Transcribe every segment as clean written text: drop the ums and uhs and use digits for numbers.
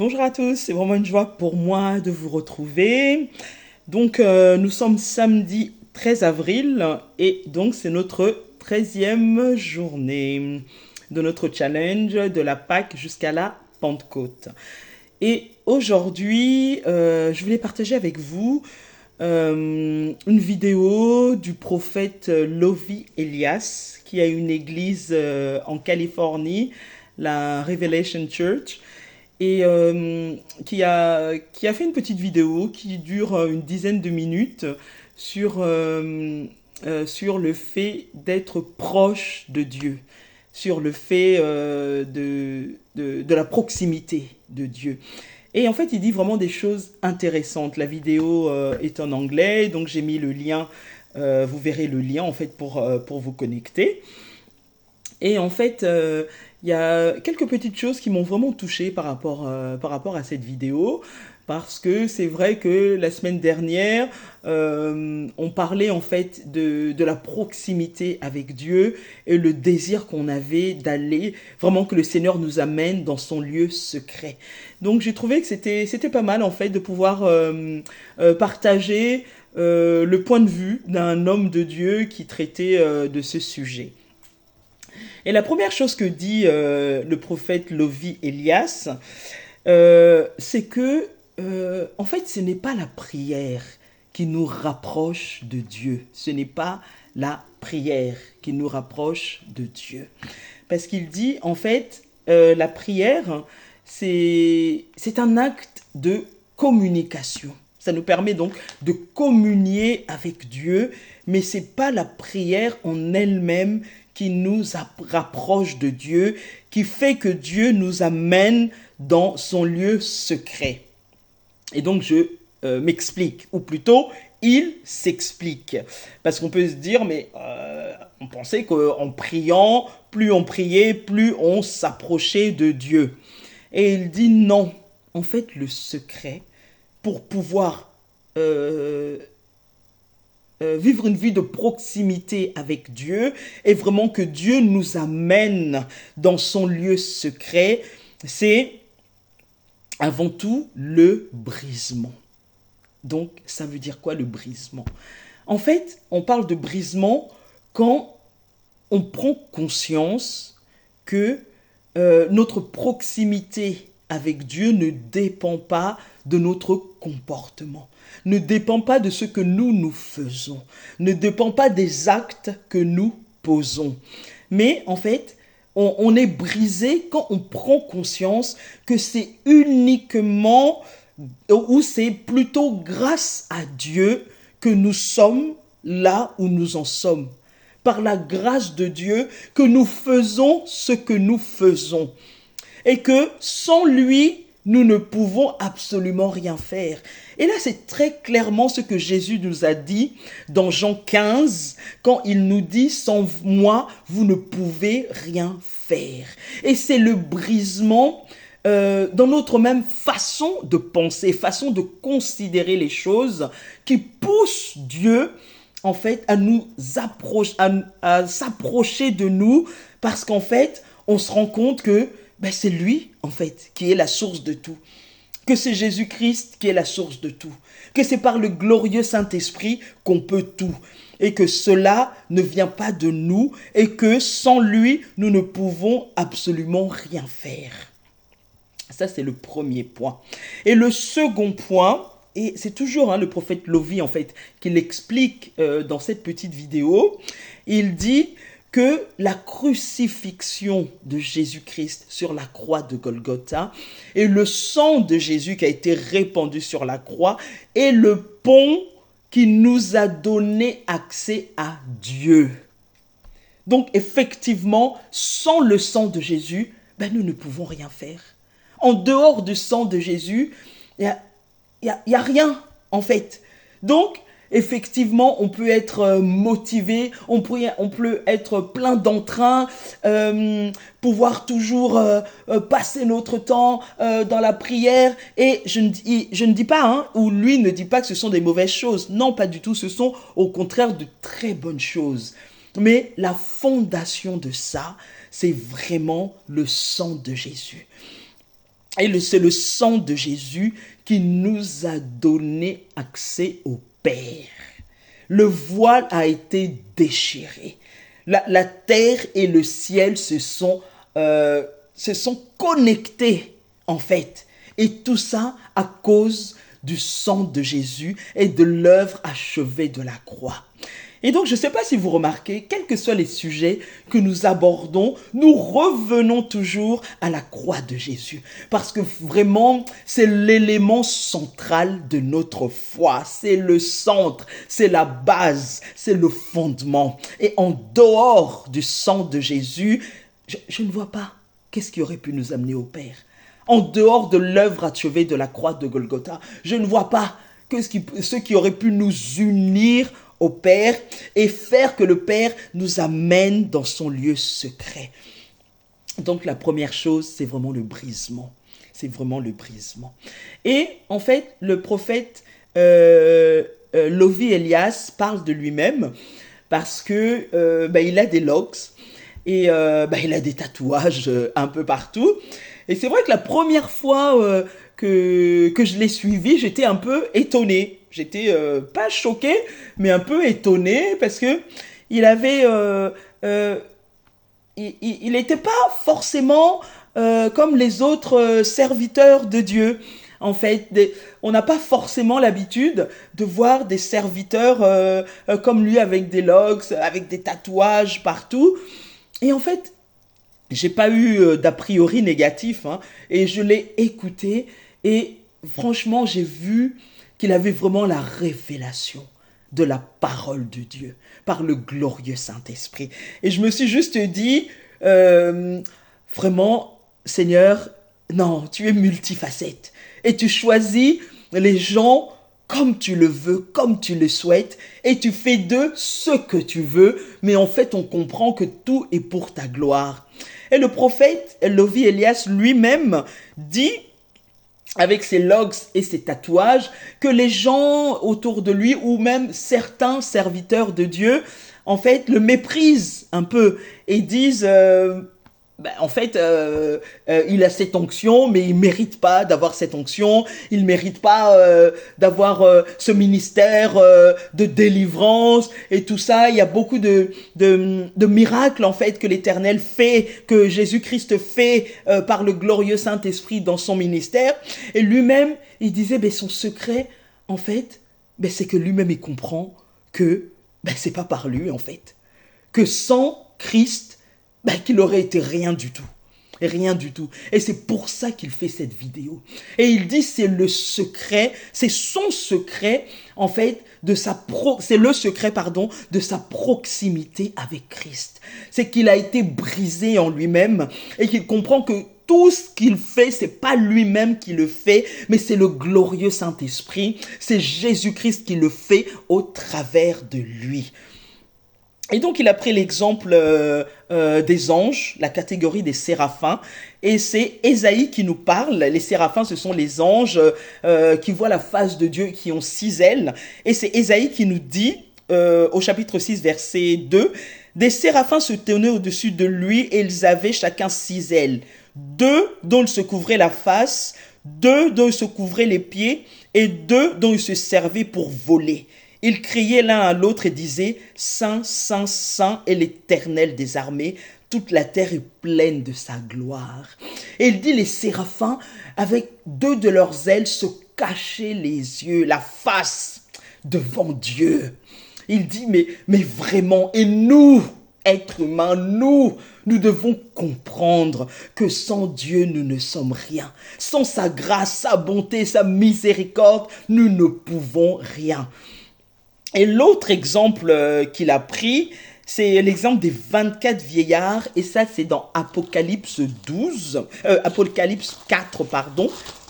Bonjour à tous, c'est vraiment une joie pour moi de vous retrouver. Donc, nous sommes samedi 13 avril et donc c'est notre 13e journée de notre challenge de la Pâque jusqu'à la Pentecôte. Et aujourd'hui, je voulais partager avec vous une vidéo du prophète Lovi Elias qui a une église en Californie, la Revelation Church, et qui a fait une petite vidéo qui dure une dizaine de minutes sur le fait d'être proche de Dieu, sur le fait de la proximité de Dieu. Et en fait, il dit vraiment des choses intéressantes. La vidéo est en anglais, donc j'ai mis le lien, vous verrez le lien en fait pour vous connecter. Et en fait, il y a quelques petites choses qui m'ont vraiment touché par rapport à cette vidéo. Parce que c'est vrai que la semaine dernière, on parlait en fait de la proximité avec Dieu et le désir qu'on avait d'aller, vraiment que le Seigneur nous amène dans son lieu secret. Donc j'ai trouvé que c'était pas mal en fait de pouvoir partager le point de vue d'un homme de Dieu qui traitait de ce sujet. Et la première chose que dit le prophète Lovi Elias, c'est que, en fait, ce n'est pas la prière qui nous rapproche de Dieu. Ce n'est pas la prière qui nous rapproche de Dieu. Parce qu'il dit, en fait, la prière, c'est un acte de communication. Ça nous permet donc de communier avec Dieu, mais ce n'est pas la prière en elle-même qui nous rapproche de Dieu, qui fait que Dieu nous amène dans son lieu secret. Et donc je m'explique, ou plutôt, il s'explique. Parce qu'on peut se dire, mais on pensait qu'en priant, plus on priait, plus on s'approchait de Dieu. Et il dit non. En fait, le secret, pour pouvoir vivre une vie de proximité avec Dieu et vraiment que Dieu nous amène dans son lieu secret, c'est avant tout le brisement. Donc, ça veut dire quoi le brisement? En fait, on parle de brisement quand on prend conscience que notre proximité avec Dieu ne dépend pas de notre comportement, ne dépend pas de ce que nous faisons, ne dépend pas des actes que nous posons. Mais en fait, on est brisé quand on prend conscience que c'est uniquement ou c'est plutôt grâce à Dieu que nous sommes là où nous en sommes. Par la grâce de Dieu que nous faisons ce que nous faisons. Et que sans lui, nous ne pouvons absolument rien faire. Et là, c'est très clairement ce que Jésus nous a dit dans Jean 15, quand il nous dit, sans moi, vous ne pouvez rien faire. Et c'est le brisement dans notre même façon de penser, façon de considérer les choses, qui pousse Dieu en fait à nous approcher, à s'approcher de nous, parce qu'en fait, on se rend compte que c'est lui, en fait, qui est la source de tout. Que c'est Jésus-Christ qui est la source de tout. Que c'est par le glorieux Saint-Esprit qu'on peut tout. Et que cela ne vient pas de nous et que sans lui, nous ne pouvons absolument rien faire. Ça, c'est le premier point. Et le second point, et c'est toujours le prophète Lovi, en fait, qui l'explique dans cette petite vidéo, il dit que la crucifixion de Jésus-Christ sur la croix de Golgotha et le sang de Jésus qui a été répandu sur la croix est le pont qui nous a donné accès à Dieu. Donc effectivement, sans le sang de Jésus, nous ne pouvons rien faire. En dehors du sang de Jésus, il n'y a rien en fait. Donc, effectivement, on peut être motivé, on peut être plein d'entrain, pouvoir toujours passer notre temps dans la prière. Et je ne dis pas, ou lui ne dit pas que ce sont des mauvaises choses. Non, pas du tout. Ce sont au contraire de très bonnes choses. Mais la fondation de ça, c'est vraiment le sang de Jésus. Et c'est le sang de Jésus qui nous a donné accès au Père. Le voile a été déchiré. La terre et le ciel se sont connectés, en fait. Et tout ça à cause du sang de Jésus et de l'œuvre achevée de la croix. Et donc, je ne sais pas si vous remarquez, quels que soient les sujets que nous abordons, nous revenons toujours à la croix de Jésus. Parce que vraiment, c'est l'élément central de notre foi. C'est le centre, c'est la base, c'est le fondement. Et en dehors du sang de Jésus, je ne vois pas qu'est-ce qui aurait pu nous amener au Père. En dehors de l'œuvre achevée de la croix de Golgotha, je ne vois pas ce qui aurait pu nous unir au Père et faire que le Père nous amène dans son lieu secret. Donc la première chose, c'est vraiment le brisement. C'est vraiment le brisement. Et en fait, le prophète Lovi Elias parle de lui-même parce que il a des locks et il a des tatouages un peu partout. Et c'est vrai que la première fois que je l'ai suivi, j'étais un peu étonné. J'étais pas choqué, mais un peu étonné parce que il avait, il n'était pas forcément comme les autres serviteurs de Dieu. En fait, on n'a pas forcément l'habitude de voir des serviteurs comme lui avec des locks, avec des tatouages partout. Et en fait, j'ai pas eu d'a priori négatif, hein, et je l'ai écouté et franchement, j'ai vu qu'il avait vraiment la révélation de la parole de Dieu par le glorieux Saint-Esprit. Et je me suis juste dit, vraiment, Seigneur, non, tu es multifacette. Et tu choisis les gens comme tu le veux, comme tu le souhaites, et tu fais d'eux ce que tu veux, mais en fait, on comprend que tout est pour ta gloire. Et le prophète Lovi Elias lui-même dit, avec ses logs et ses tatouages, que les gens autour de lui, ou même certains serviteurs de Dieu, en fait, le méprisent un peu et disent... en fait, il a cette onction, mais il mérite pas d'avoir cette onction. Il mérite pas d'avoir ce ministère de délivrance et tout ça. Il y a beaucoup de miracles en fait que l'Éternel fait, que Jésus-Christ fait par le glorieux Saint-Esprit dans son ministère. Et lui-même, il disait, son secret, en fait, c'est que lui-même il comprend que c'est pas par lui en fait, que sans Christ qu'il aurait été rien du tout. Rien du tout. Et c'est pour ça qu'il fait cette vidéo. Et il dit c'est le secret, c'est son secret, en fait, c'est le secret, pardon, de sa proximité avec Christ. C'est qu'il a été brisé en lui-même et qu'il comprend que tout ce qu'il fait, c'est pas lui-même qui le fait, mais c'est le glorieux Saint-Esprit, c'est Jésus-Christ qui le fait au travers de lui. Et donc, il a pris l'exemple des anges, la catégorie des séraphins. Et c'est Ésaïe qui nous parle. Les séraphins, ce sont les anges qui voient la face de Dieu, qui ont 6 ailes. Et c'est Ésaïe qui nous dit, au chapitre 6, verset 2, « Des séraphins se tenaient au-dessus de lui et ils avaient chacun 6 ailes. 2 dont ils se couvraient la face, 2 dont ils se couvraient les pieds et 2 dont ils se servaient pour voler. » Ils criaient l'un à l'autre et disaient « Saint, Saint, Saint est l'Éternel des armées, toute la terre est pleine de sa gloire. » Et il dit les séraphins, avec 2 de leurs ailes, se cachaient les yeux, la face devant Dieu. Il dit mais vraiment, et nous, êtres humains, nous devons comprendre que sans Dieu, nous ne sommes rien. Sans sa grâce, sa bonté, sa miséricorde, nous ne pouvons rien. Et l'autre exemple qu'il a pris, c'est l'exemple des 24 vieillards, et ça c'est dans Apocalypse 4,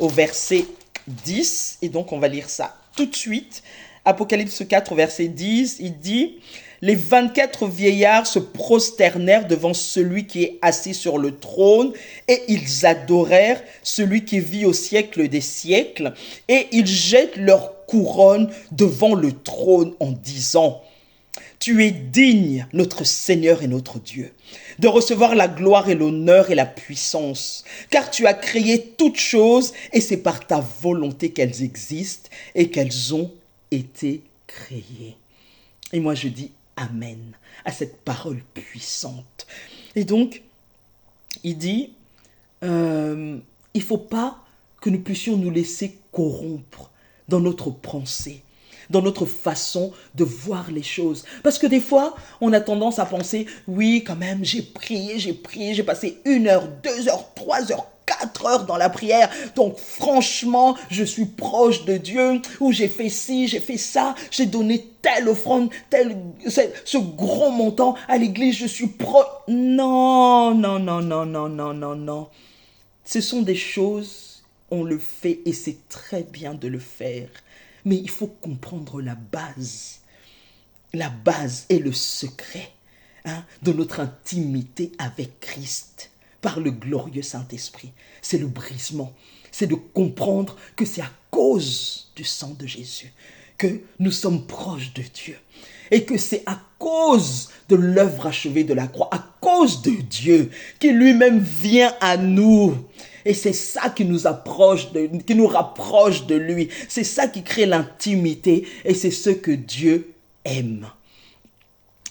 au verset 10, et donc on va lire ça tout de suite. Apocalypse 4, verset 10, il dit « Les 24 vieillards se prosternèrent devant celui qui est assis sur le trône, et ils adorèrent celui qui vit au siècle des siècles, et ils jettent leur couronne devant le trône en disant « Tu es digne, notre Seigneur et notre Dieu, de recevoir la gloire et l'honneur et la puissance, car tu as créé toutes choses et c'est par ta volonté qu'elles existent et qu'elles ont été créées. Et moi je dis Amen à cette parole puissante. Et donc, il dit, il ne faut pas que nous puissions nous laisser corrompre dans notre pensée, dans notre façon de voir les choses. Parce que des fois, on a tendance à penser, oui, quand même, j'ai prié, j'ai passé 1 heure, 2 heures, 3 heures, 4 heures dans la prière. Donc franchement, je suis proche de Dieu, ou j'ai fait ci, j'ai fait ça, j'ai donné telle offrande, ce gros montant à l'église, je suis proche. Non, non, non, non, non, non, non, non. Ce sont des choses, on le fait et c'est très bien de le faire. Mais il faut comprendre la base. La base est le secret de notre intimité avec Christ par le glorieux Saint-Esprit. C'est le brisement. C'est de comprendre que c'est à cause du sang de Jésus que nous sommes proches de Dieu. Et que c'est à cause de l'œuvre achevée de la croix, à cause de Dieu, qui lui-même vient à nous. Et c'est ça qui nous rapproche de lui. C'est ça qui crée l'intimité et c'est ce que Dieu aime.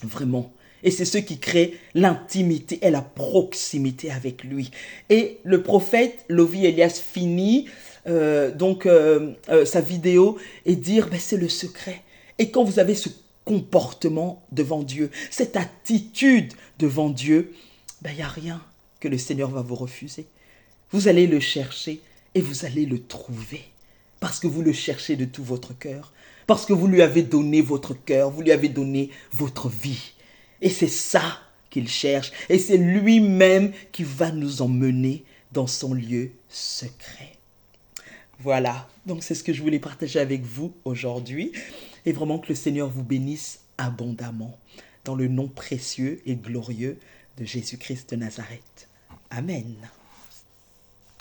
Vraiment. Et c'est ce qui crée l'intimité et la proximité avec lui. Et le prophète Lovi Elias finit sa vidéo et dire c'est le secret. Et quand vous avez ce comportement devant Dieu, cette attitude devant Dieu, il n'y a rien que le Seigneur va vous refuser. Vous allez le chercher et vous allez le trouver. Parce que vous le cherchez de tout votre cœur. Parce que vous lui avez donné votre cœur, vous lui avez donné votre vie. Et c'est ça qu'il cherche. Et c'est lui-même qui va nous emmener dans son lieu secret. Voilà, donc c'est ce que je voulais partager avec vous aujourd'hui. Et vraiment que le Seigneur vous bénisse abondamment. Dans le nom précieux et glorieux de Jésus-Christ de Nazareth. Amen.